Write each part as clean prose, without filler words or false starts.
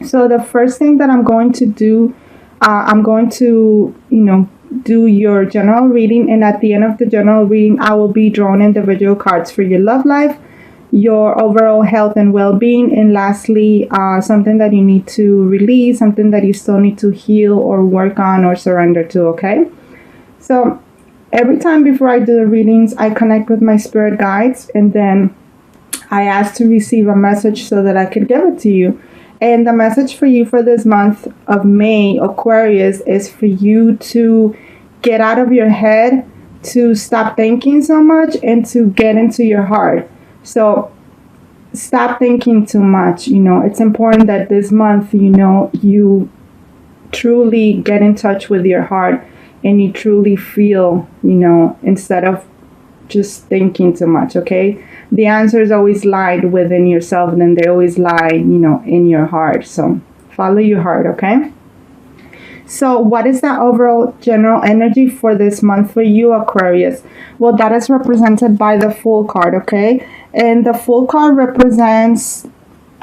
So the first thing that I'm going to do, I'm going to, do your general reading. And at the end of the general reading, I will be drawing individual cards for your love life, your overall health and well-being, and lastly, something that you need to release, something that you still need to heal or work on or surrender to, okay? So every time before I do the readings, I connect with my spirit guides, and then I ask to receive a message so that I could give it to you. And the message for you for this month of May, Aquarius, is for you to get out of your head, to stop thinking so much, and to get into your heart. So stop thinking too much. It's important that this month, you truly get in touch with your heart and you truly feel, instead of just thinking too much, okay? The answers always lie within yourself, and then they always lie, in your heart. So follow your heart, okay? So what is the overall general energy for this month for you, Aquarius? Well, that is represented by the Fool card, okay? And the Fool card represents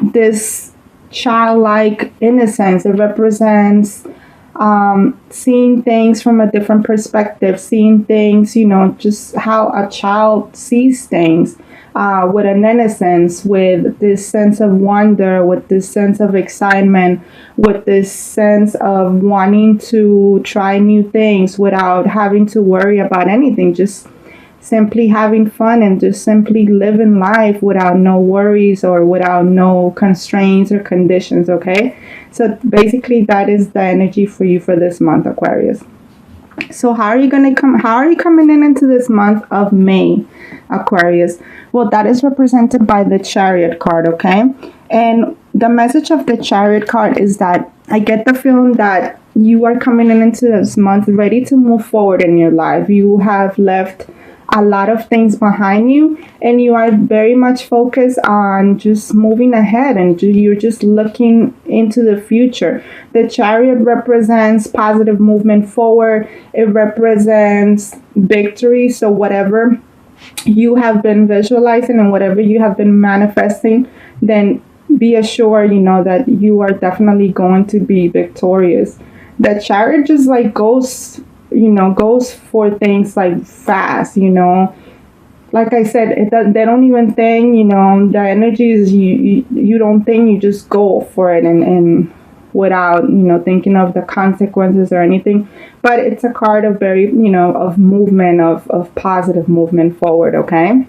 this childlike innocence. It represents seeing things from a different perspective, seeing things, just how a child sees things, with an innocence, with this sense of wonder, with this sense of excitement, with this sense of wanting to try new things without having to worry about anything, just simply having fun and just simply living life without no worries or without no constraints or conditions, okay? So basically that is the energy for you for this month, Aquarius. So how are you coming into this month of May, Aquarius? Well, that is represented by the Chariot card, okay? And the message of the Chariot card is that I get the feeling that you are coming into this month ready to move forward in your life. You have left a lot of things behind you, and you are very much focused on just moving ahead, and you're just looking into the future. The Chariot represents positive movement forward. It represents victory. So whatever you have been visualizing and whatever you have been manifesting, then be assured, that you are definitely going to be victorious. The Chariot just goes for things like fast, like I said, they don't even think, the energy is you don't think, you just go for it, and without, thinking of the consequences or anything. But it's a card of very, of movement, of positive movement forward, okay?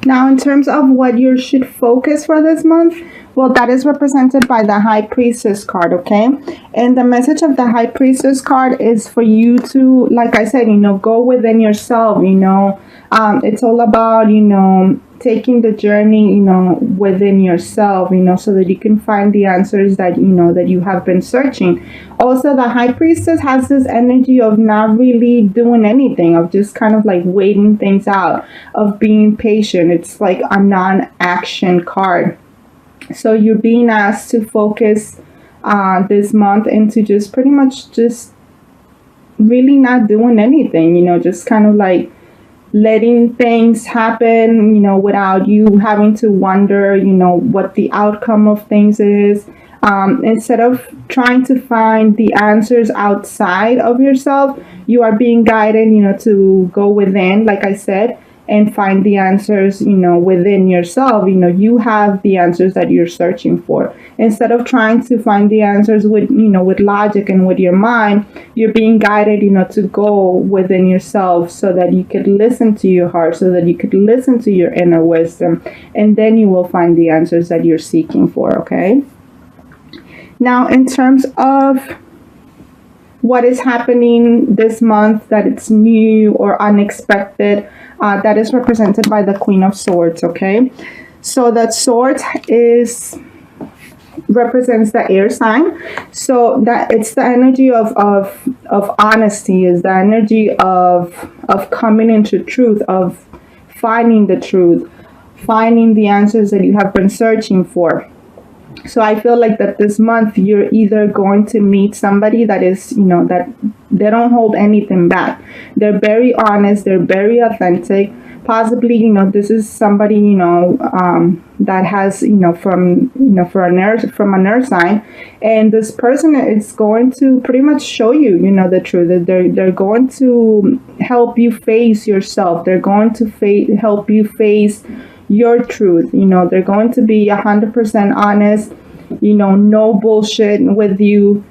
Now, in terms of what you should focus for this month, well, that is represented by the High Priestess card, okay? And the message of the High Priestess card is for you to, like I said, go within yourself, it's all about, taking the journey, within yourself, so that you can find the answers that, that you have been searching. Also, the High Priestess has this energy of not really doing anything, of just kind of like waiting things out, of being patient. It's like a non-action card. So you're being asked to focus this month into just pretty much just really not doing anything, just kind of like letting things happen, without you having to wonder, what the outcome of things is. Instead of trying to find the answers outside of yourself, you are being guided, to go within, like I said, and find the answers, within yourself. You have the answers that you're searching for. Instead of trying to find the answers with, with logic and with your mind, you're being guided, to go within yourself so that you could listen to your heart, so that you could listen to your inner wisdom, and then you will find the answers that you're seeking for, okay? Now, in terms of what is happening this month that it's new or unexpected, that is represented by the Queen of Swords, okay? So that sword represents the air sign. So that it's the energy of honesty, is the energy of coming into truth, of finding the truth, finding the answers that you have been searching for. So I feel like that this month you're either going to meet somebody that is, that they don't hold anything back. They're very honest. They're very authentic. possibly, this is somebody, that has, from an earth sign, and this person is going to pretty much show you, the truth. That they're going to help you face yourself. They're going to help you face your truth. They're going to be 100% honest. No bullshit with you.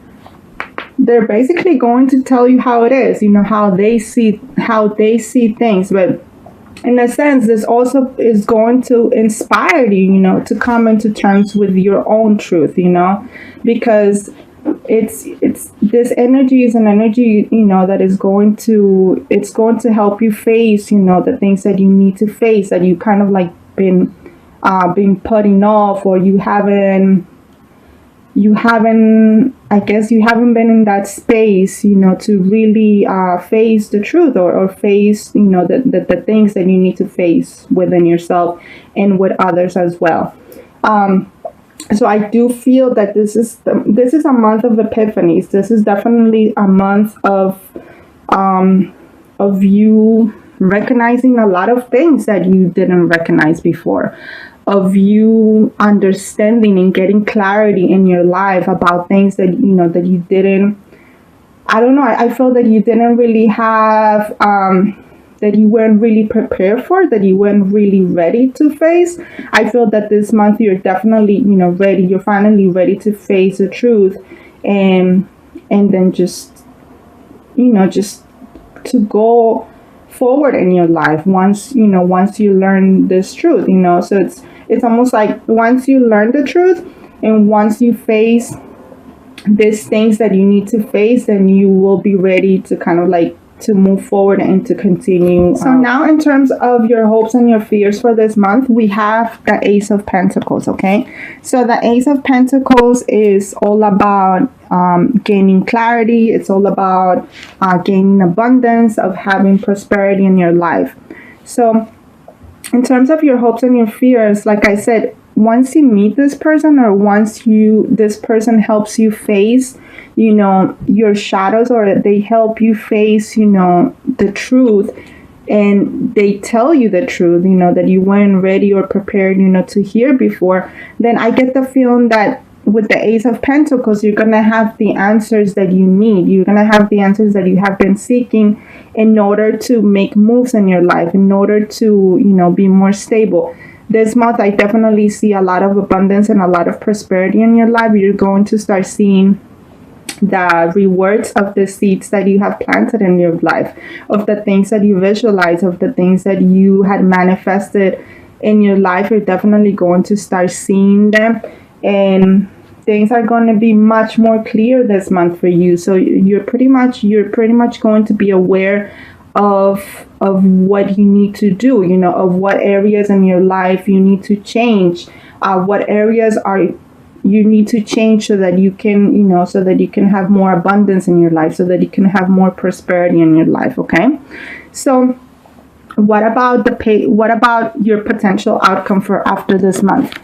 They're basically going to tell you how it is, how they see things. But in a sense, this also is going to inspire you, to come into terms with your own truth, because it's this energy is an energy, that is going to help you face, the things that you need to face, that you kind of like been putting off, or you haven't I guess you haven't been in that space, to really face the truth, or face, the things that you need to face within yourself and with others as well. So I do feel that this is a month of epiphanies. This is definitely a month of you recognizing a lot of things that you didn't recognize before, of you understanding and getting clarity in your life about things that that you didn't. I don't know. I feel that you didn't really have, that you weren't really prepared for, that you weren't really ready to face. I feel that this month you're definitely ready. You're finally ready to face the truth, and then just to go forward in your life once you learn this truth. So it's almost like once you learn the truth and once you face these things that you need to face, then you will be ready to kind of like to move forward and to continue. So now, in terms of your hopes and your fears for this month, we have the Ace of Pentacles. Okay, so the Ace of Pentacles is all about gaining clarity. It's all about gaining abundance, of having prosperity in your life. So in terms of your hopes and your fears, like I said, once you meet this person, or once this person helps you face your shadows, or they help you face the truth, and they tell you the truth that you weren't ready or prepared to hear before, then I get the feeling that with the Ace of Pentacles, you're gonna have the answers that you need. You're gonna have the answers that you have been seeking in order to make moves in your life, in order to be more stable. This month, I definitely see a lot of abundance and a lot of prosperity in your life. You're going to start seeing the rewards of the seeds that you have planted in your life, of the things that you visualize, of the things that you had manifested in your life. You're definitely going to start seeing them, and things are going to be much more clear this month for you. So you're pretty much going to be aware of what you need to do, of what areas in your life you need to change, what areas you need to change so that you can have more abundance in your life, so that you can have more prosperity in your life. Okay, so what about your potential outcome for after this month?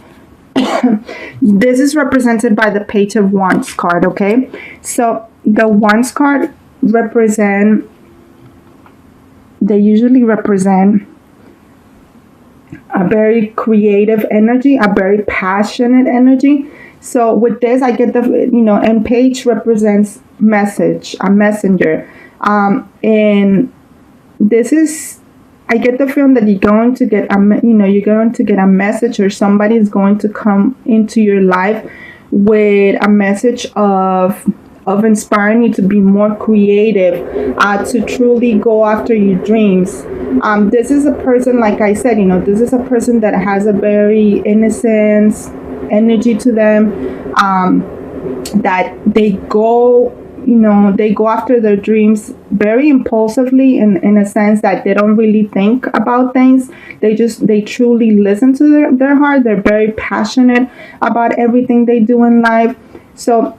This is represented by the Page of Wands card. Okay, so the Wands card they usually represent a very creative energy, a very passionate energy. So with this, I get and Page represents a messenger, and this is, I get the feeling that you're going to get a message, or somebody is going to come into your life with a message of inspiring you to be more creative, to truly go after your dreams. This is a person, like I said, this is a person that has a very innocent energy to them, that they go after their dreams very impulsively, in a sense that they don't really think about things. They truly listen to their heart. They're very passionate about everything they do in life. So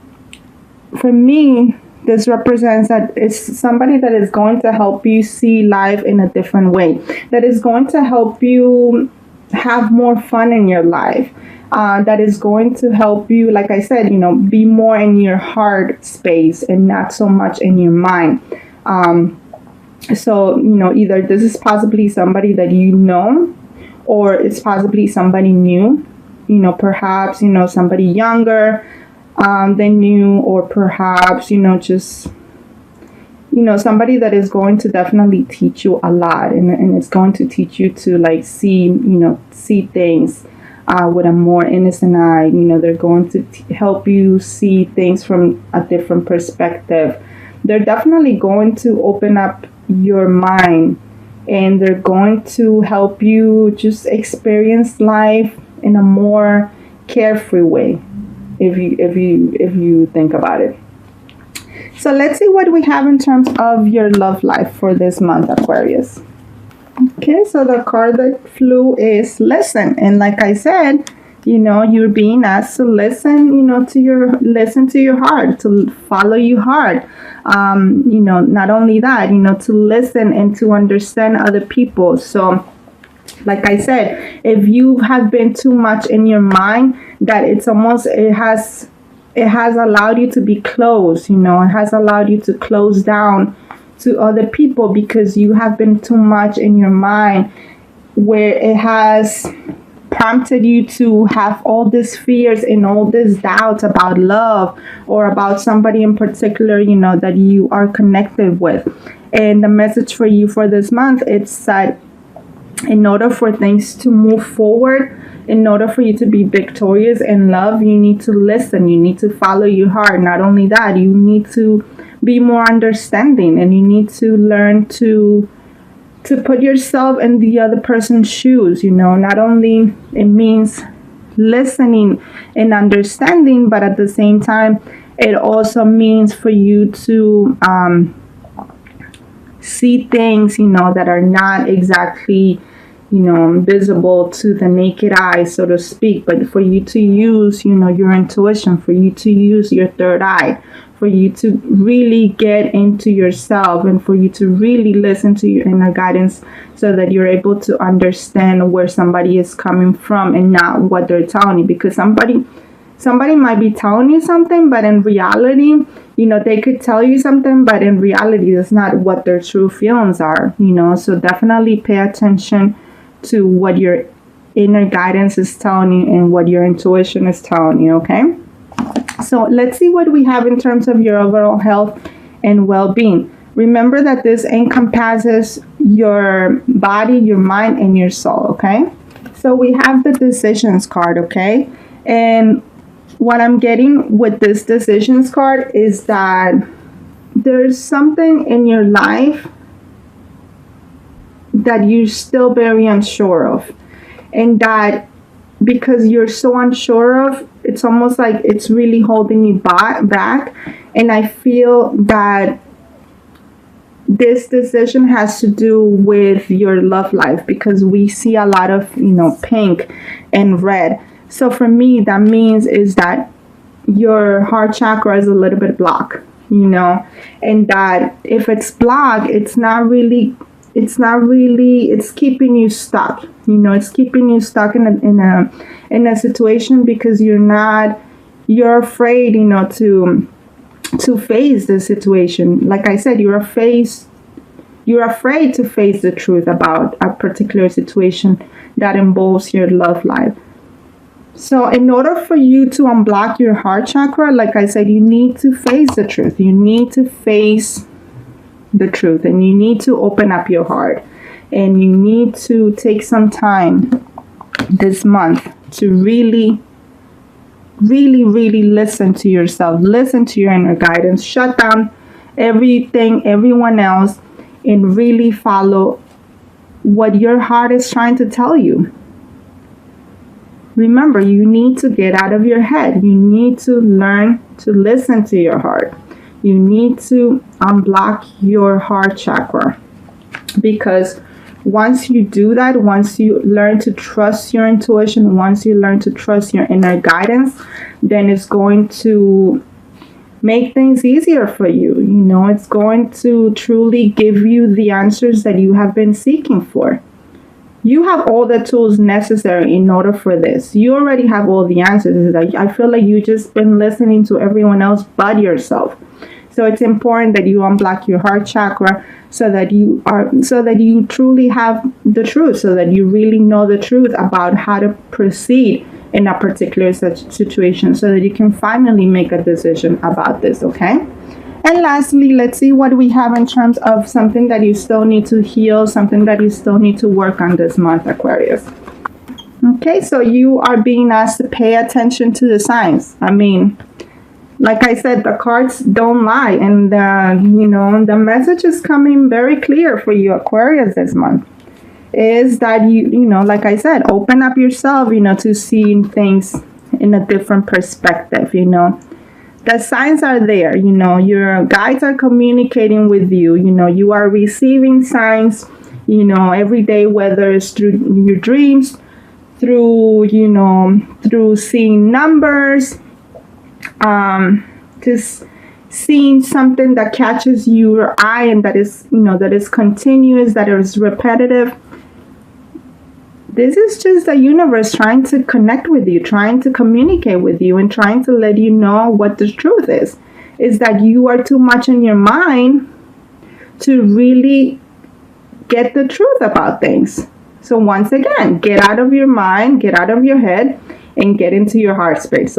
for me, this represents that it's somebody that is going to help you see life in a different way, that is going to help you have more fun in your life, that is going to help you, like I said, be more in your heart space and not so much in your mind. So, either this is possibly somebody that you know, or it's possibly somebody new, perhaps, somebody younger than you, or perhaps, just, somebody that is going to definitely teach you a lot, and it's going to teach you to like see things with a more innocent eye. They're going to help you see things from a different perspective. They're definitely going to open up your mind, and they're going to help you just experience life in a more carefree way, if you think about it. So let's see what we have in terms of your love life for this month, Aquarius. Okay, so the card that flew is listen. And like I said, you're being asked to listen, listen to your heart, to follow your heart. Not only that, to listen and to understand other people. So like I said, if you have been too much in your mind, that it has allowed you to be closed, it has allowed you to close down to other people because you have been too much in your mind, where it has prompted you to have all these fears and all these doubts about love or about somebody in particular, that you are connected with. And the message for you for this month, it's that in order for things to move forward, in order for you to be victorious in love, you need to listen. You need to follow your heart. Not only that, you need to be more understanding, and you need to learn to put yourself in the other person's shoes. Not only it means listening and understanding, but at the same time, it also means for you to see things, that are not exactly, visible to the naked eye, so to speak, but for you to use, your intuition, for you to use your third eye, for you to really get into yourself, and for you to really listen to your inner guidance, so that you're able to understand where somebody is coming from and not what they're telling you. Because somebody might be telling you something, but in reality, they could tell you something, but in reality, that's not what their true feelings are, So definitely pay attention to what your inner guidance is telling you and what your intuition is telling you, okay? So let's see what we have in terms of your overall health and well-being. Remember that this encompasses your body, your mind, and your soul, okay? So we have the decisions card, okay? And what I'm getting with this decisions card is that there's something in your life that you're still very unsure of. And that because you're so unsure of, it's almost like it's really holding you back. And I feel that this decision has to do with your love life, because we see a lot of, pink and red. So for me, that means is that your heart chakra is a little bit blocked, and that if it's blocked, it's keeping you stuck. It's keeping you stuck in a situation because you're afraid, to face the situation. Like I said, you're afraid to face the truth about a particular situation that involves your love life. So in order for you to unblock your heart chakra, like I said, you need to face the truth. You need to face the truth, and you need to open up your heart, and you need to take some time this month to really listen to yourself, listen to your inner guidance, shut down everyone else, and really follow what your heart is trying to tell you. Remember, you need to get out of your head. You need to learn to listen to your heart. You need to unblock your heart chakra, because once you do that, once you learn to trust your intuition, once you learn to trust your inner guidance, then it's going to make things easier for you. It's going to truly give you the answers that you have been seeking for. You have all the tools necessary in order for this. You already have all the answers. I feel like you've just been listening to everyone else but yourself. So it's important that you unblock your heart chakra so that you truly have the truth, so that you really know the truth about how to proceed in a particular situation, so that you can finally make a decision about this, okay? And lastly, let's see what we have in terms of something that you still need to heal, something that you still need to work on this month, Aquarius. Okay, so you are being asked to pay attention to the signs. I mean, like I said, the cards don't lie, and the message is coming very clear for you, Aquarius, this month. Is that like I said, open up yourself, to seeing things in a different perspective. The signs are there. Your guides are communicating with you. You are receiving signs, every day, whether it's through your dreams, through seeing numbers, just seeing something that catches your eye and that is continuous, that is repetitive. This is just the universe trying to connect with you, trying to communicate with you, and trying to let you know what the truth is that you are too much in your mind to really get the truth about things. So once again, get out of your mind, get out of your head, and get into your heart space.